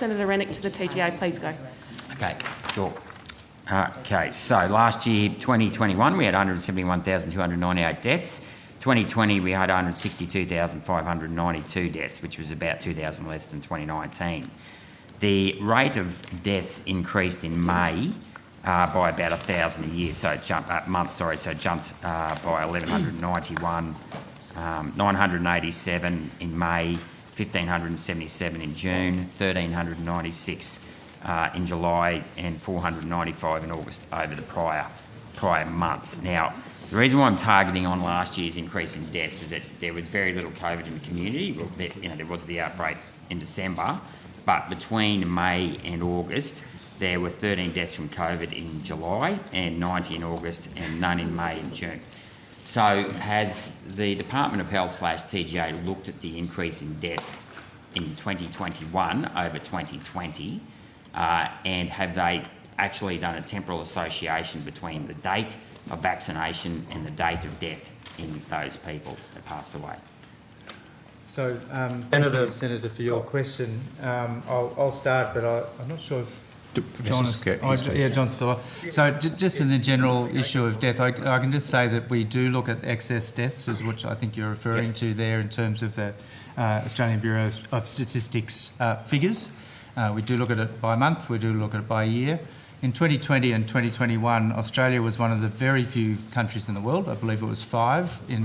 Senator Rennick to the TGA. Please go. Okay, sure. Okay, so last year, 2021, we had 171,298 deaths. 2020, we had 162,592 deaths, which was about 2,000 less than 2019. The rate of deaths increased in May by about 1,000 a year, so it jumped by 1,191, 987 in May, 1,577 in June, 1,396 in July, and 495 in August over the prior months. Now, the reason why I'm targeting on last year's increase in deaths was that there was very little COVID in the community. Well, there was the outbreak in December, but between May and August, there were 13 deaths from COVID in July and 90 in August and none in May and June. So has the Department of Health / TGA looked at the increase in deaths in 2021 over 2020, and have they actually done a temporal association between the date of vaccination and the date of death in those people that passed away? So, Senator, for your question, I'll start, but I'm not sure if John is... John's still on. So just in the general issue of death, I can just say that we do look at excess deaths, which I think you're referring to there in terms of the Australian Bureau of Statistics figures. We do look at it by month, we do look at it by year. In 2020 and 2021, Australia was one of the very few countries in the world, I believe it was 5, we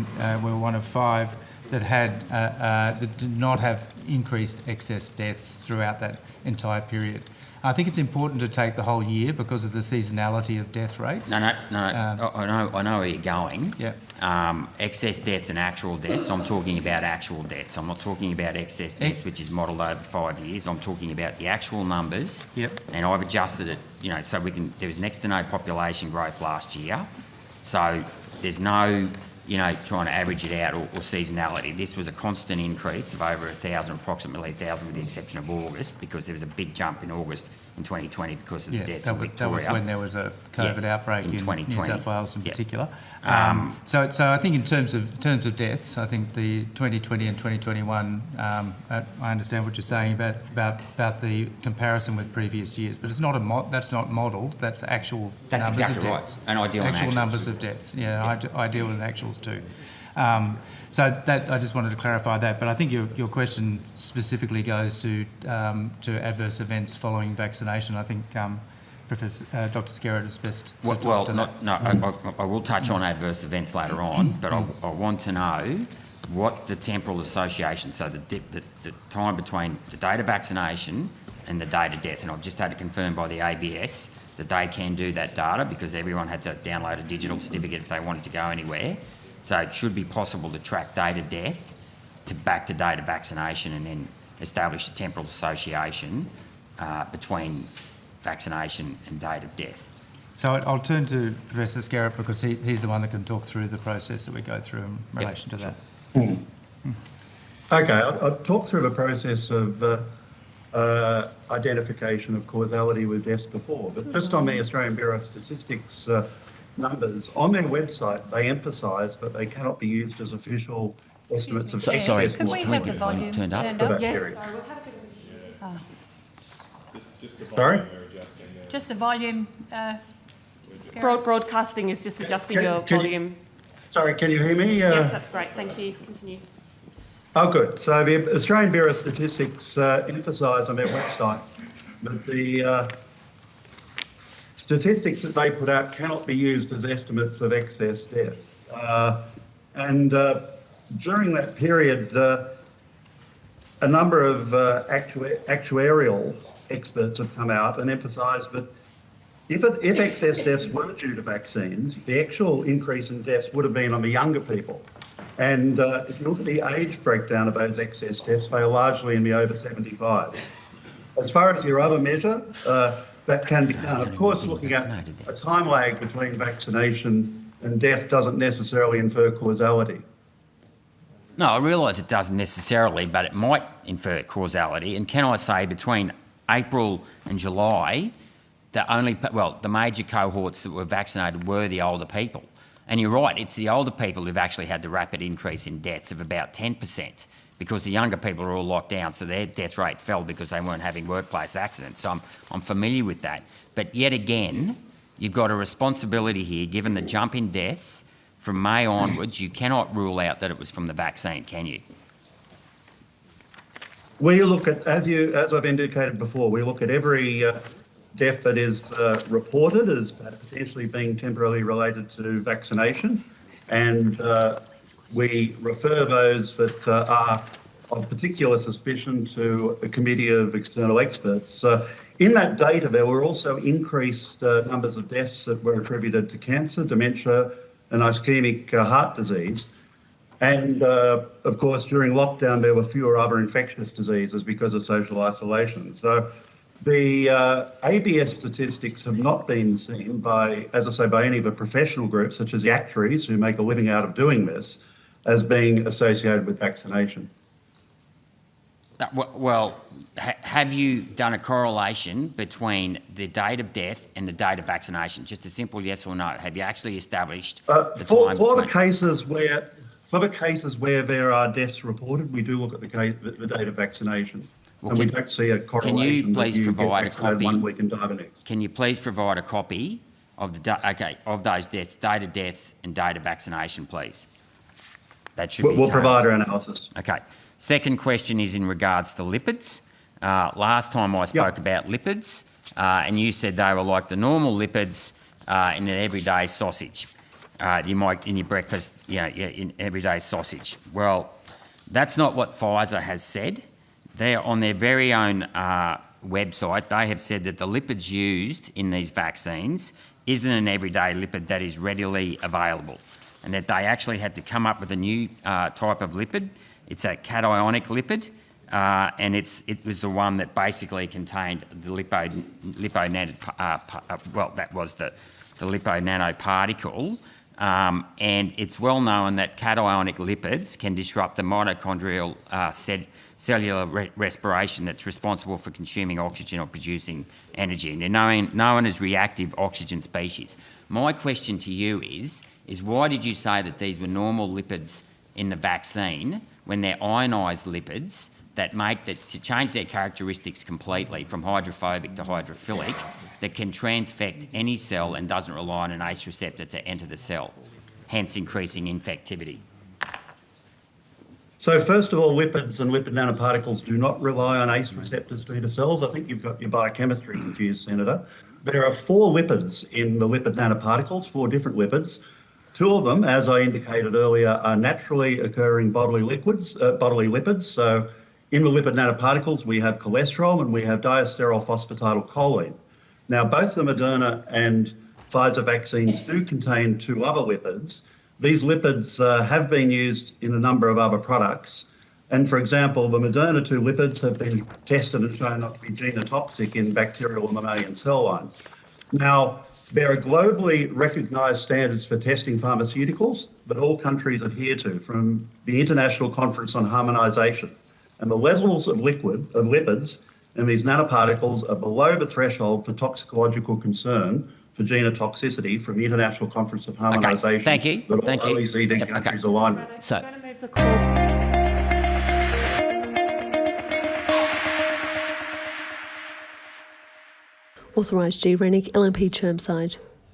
were one of 5 that had that did not have increased excess deaths throughout that entire period. I think it's important to take the whole year because of the seasonality of death rates. No. I know where you're going. Yeah. Excess deaths and actual deaths. I'm talking about actual deaths. I'm not talking about excess deaths, which is modelled over 5 years. I'm talking about the actual numbers. Yep. And I've adjusted it, so we can. There was next to no population growth last year, so there's no, trying to average it out or seasonality. This was a constant increase of over 1,000, approximately 1,000, with the exception of August, because there was a big jump in August in 2020 because of the deaths in Victoria. That was when there was a COVID outbreak in 2020. New South Wales in particular. So I think in terms of deaths, I think the 2020 and 2021, I understand what you're saying about the comparison with previous years, but it's not that's not modelled. That's actual numbers exactly of deaths. Right. And I deal in actual actuals. Numbers of deaths. Yeah. I deal in actuals too. So that I just wanted to clarify that, but I think your question specifically goes to adverse events following vaccination. I think Professor Dr. Skerritt is best. I will touch on adverse events later on, but I want to know what the temporal association, so the time between the date of vaccination and the date of death, and I've just had to confirm by the ABS that they can do that data because everyone had to download a digital certificate if they wanted to go anywhere. So it should be possible to track date of death back to date of vaccination and then establish a temporal association between vaccination and date of death. So I'll turn to Professor Skerritt because he's the one that can talk through the process that we go through in relation to that. Okay, I'll talk through the process of identification of causality with deaths before, but just on the Australian Bureau of Statistics numbers, on their website they emphasise that they cannot be used as official estimates of excess. Sorry, could we have the volume turned up? Yes. Sorry? Just the volume. Broadcasting is just adjusting your volume. Sorry, can you hear me? Yes, that's great. Thank you. Continue. Oh, good. So the Australian Bureau of Statistics emphasise on their website that the statistics that they put out cannot be used as estimates of excess death. And during that period, a number of actuarial experts have come out and emphasised that if excess deaths were due to vaccines, the actual increase in deaths would have been on the younger people. And if you look at the age breakdown of those excess deaths, they are largely in the over 75s. As far as your other measure, that can be done. Of course, looking at a time lag between vaccination and death doesn't necessarily infer causality. No, I realise it doesn't necessarily, but it might infer causality. And can I say between April and July, the major cohorts that were vaccinated were the older people. And you're right, it's the older people who've actually had the rapid increase in deaths of about 10%. because the younger people are all locked down, so their death rate fell because they weren't having workplace accidents. So I'm familiar with that. But yet again, you've got a responsibility here, given the jump in deaths from May onwards. You cannot rule out that it was from the vaccine, can you? We look at, as I've indicated before, we look at every death that is reported as potentially being temporarily related to vaccination, and we refer those that are of particular suspicion to a committee of external experts. In that data, there were also increased numbers of deaths that were attributed to cancer, dementia, and ischemic heart disease. And of course, during lockdown, there were fewer other infectious diseases because of social isolation. So the ABS statistics have not been seen by, as I say, by any of the professional groups, such as the actuaries who make a living out of doing this, as being associated with vaccination. Well, have you done a correlation between the date of death and the date of vaccination? Just a simple yes or no. Have you actually established for the cases where there are deaths reported, we do look at the date of vaccination, and we don't see a correlation. Can you please provide a copy? 1 week and die the next. Can you please provide a copy of of those deaths, date of deaths, and date of vaccination, please? That should be. We'll provide our analysis. Okay. Second question is in regards to lipids. Last time I spoke about lipids, and you said they were like the normal lipids in an everyday sausage. You might in your breakfast, in everyday sausage. Well, that's not what Pfizer has said. They're on their very own website. They have said that the lipids used in these vaccines isn't an everyday lipid that is readily available, and that they actually had to come up with a new type of lipid. It's a cationic lipid, and it was the one that basically contained the lipo nanoparticle, and it's well known that cationic lipids can disrupt the mitochondrial cellular respiration that's responsible for consuming oxygen or producing energy, and they're known as reactive oxygen species. My question to you is why did you say that these were normal lipids in the vaccine when they're ionised lipids that to change their characteristics completely from hydrophobic to hydrophilic, that can transfect any cell and doesn't rely on an ACE receptor to enter the cell, hence increasing infectivity? So first of all, lipids and lipid nanoparticles do not rely on ACE receptors to enter cells. I think you've got your biochemistry confused, Senator. There are 4 lipids in the lipid nanoparticles, 4 different lipids. 2 of them, as I indicated earlier, are naturally occurring bodily lipids. So in the lipid nanoparticles, we have cholesterol and we have diasteryl phosphatidylcholine. Now, both the Moderna and Pfizer vaccines do contain 2 other lipids. These lipids have been used in a number of other products. And for example, the Moderna 2 lipids have been tested and shown not to be genotoxic in bacterial and mammalian cell lines. Now, there are globally recognised standards for testing pharmaceuticals that all countries adhere to, from the International Conference on Harmonisation. And the levels of lipids in these nanoparticles are below the threshold for toxicological concern for genotoxicity from the International Conference of Harmonisation. Okay, thank you. That all OECD countries align with. So, I'm going to move the call. Authorised G. Rennick, LNP Chermside.